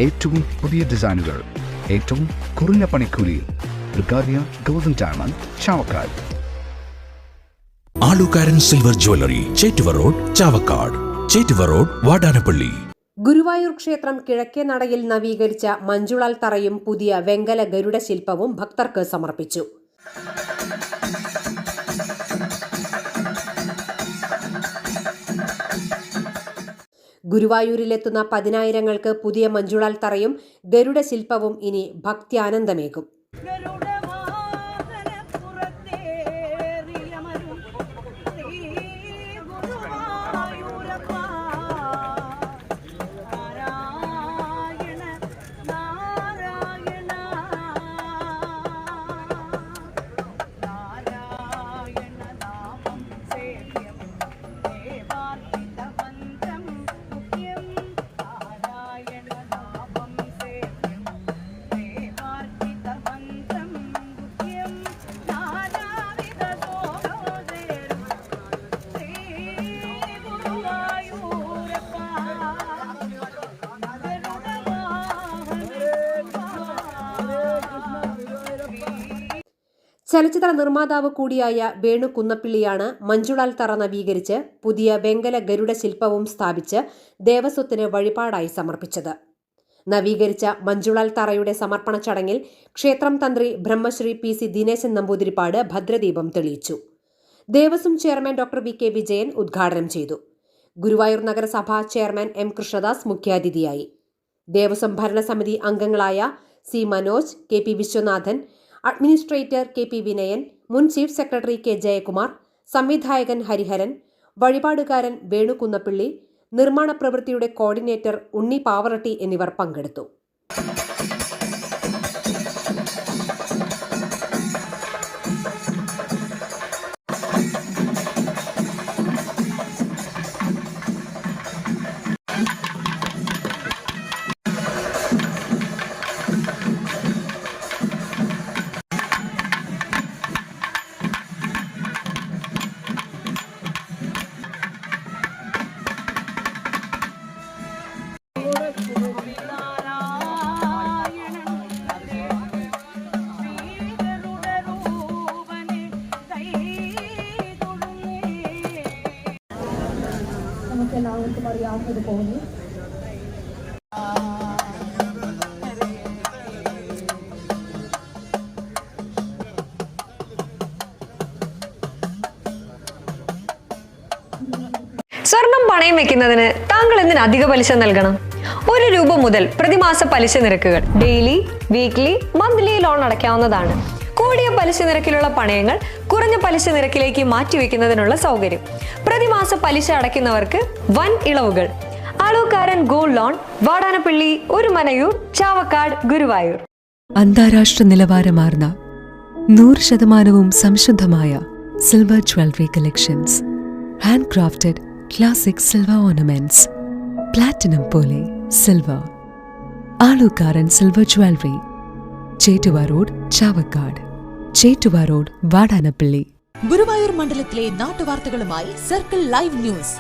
ഏറ്റവും പുതിയ ഡിസൈനുകൾ ഏറ്റവും കുറഞ്ഞ പണിക്കൂലിയിൽ. ബ്രിഗാദിയ golden diamond, Chavakkad. Alukkaran silver jewellery, Chettuva road, Chavakkad. Chettuva road, Vadanappally. Guruvayur ക്ഷേത്രം കിഴക്കേ നടയിൽ നവീകരിച്ച മഞ്ജുളാൽ തറയും പുതിയ വെങ്കല ഗരുഡ ശില്പവും ഭക്തർക്ക് സമർപ്പിച്ചു. ഗുരുവായൂരിലെത്തുന്ന 10,000-ങ്ങൾക്ക് പുതിയ മഞ്ജുളാൽ തറയും ഗരുഡ ശില്പവും ഇനി ഭക്ത്യാനന്ദമേകും. ചലച്ചിത്ര നിർമ്മാതാവ് കൂടിയായ വേണു കുന്നപ്പിള്ളിയാണ് മഞ്ജുളാൽ തറ നവീകരിച്ച് പുതിയ വെങ്കല ഗരുഡ ശില്പവും സ്ഥാപിച്ച് ദേവസ്വത്തിന് വഴിപാടായി സമർപ്പിച്ചത്. നവീകരിച്ച മഞ്ജുളാൽ തറയുടെ സമർപ്പണ ചടങ്ങിൽ ക്ഷേത്രം തന്ത്രി ബ്രഹ്മശ്രീ PC ദിനേശൻ നമ്പൂതിരിപ്പാട് ഭദ്രദീപം തെളിയിച്ചു. Devaswom chairman doctor VK Vijayan ഉദ്ഘാടനം ചെയ്തു. ഗുരുവായൂർ നഗരസഭ ചെയർമാൻ M കൃഷ്ണദാസ് മുഖ്യാതിഥിയായി. ദേവസ്വം ഭരണസമിതി അംഗങ്ങളായ C Manoj, KP Viswanathan, administrator KP Vinayan, മുൻ ചീഫ് സെക്രട്ടറി K ജയകുമാർ, സംവിധായകൻ ഹരിഹരൻ, വഴിപാടുകാരൻ വേണു കുന്നപ്പിള്ളി, നിർമ്മാണ പ്രവൃത്തിയുടെ കോർഡിനേറ്റർ ഉണ്ണി പാവറട്ടി എന്നിവർ പങ്കെടുത്തു. നമുക്കെല്ലാവർക്കും അറിയാവുന്നതുപോലെ സ്വർണം പണയം വെക്കുന്നതിന് താങ്കൾ എന്തിന് അധിക പലിശ നൽകണം? 1 രൂപ മുതൽ പ്രതിമാസ പലിശ നിരക്കുകൾ ഡെയിലി, വീക്ക്ലി, മന്ത്ലി ലോൺ അടയ്ക്കാവുന്നതാണ്. കൂടിയ പലിശ നിരക്കിലുള്ള പണയങ്ങൾ കുറഞ്ഞ പലിശ നിരക്കിലേക്ക് മാറ്റിവെക്കുന്നതിനുള്ള സൗകര്യം. പ്രതിമാസ പലിശ അടയ്ക്കുന്നവർക്ക് വൻ ഇളവുകൾ. Alukkaran gold loan, Vadanappally, Orumanayur, Chavakkad, Guruvayur. അന്താരാഷ്ട്ര നിലവാരമാർന്ന 100% സംശുദ്ധമായ silver jewellery collections. Handcrafted classic silver ornaments. Platinum പോലെ silver. Alukkaran silver jewellery, Chettuva road, Chavakkad. Chettuva road, Vadanappally. Guruvayur മണ്ഡലത്തിലെ നാട്ടുവാർത്തകളുമായി സർക്കിൾ ലൈവ് ന്യൂസ്.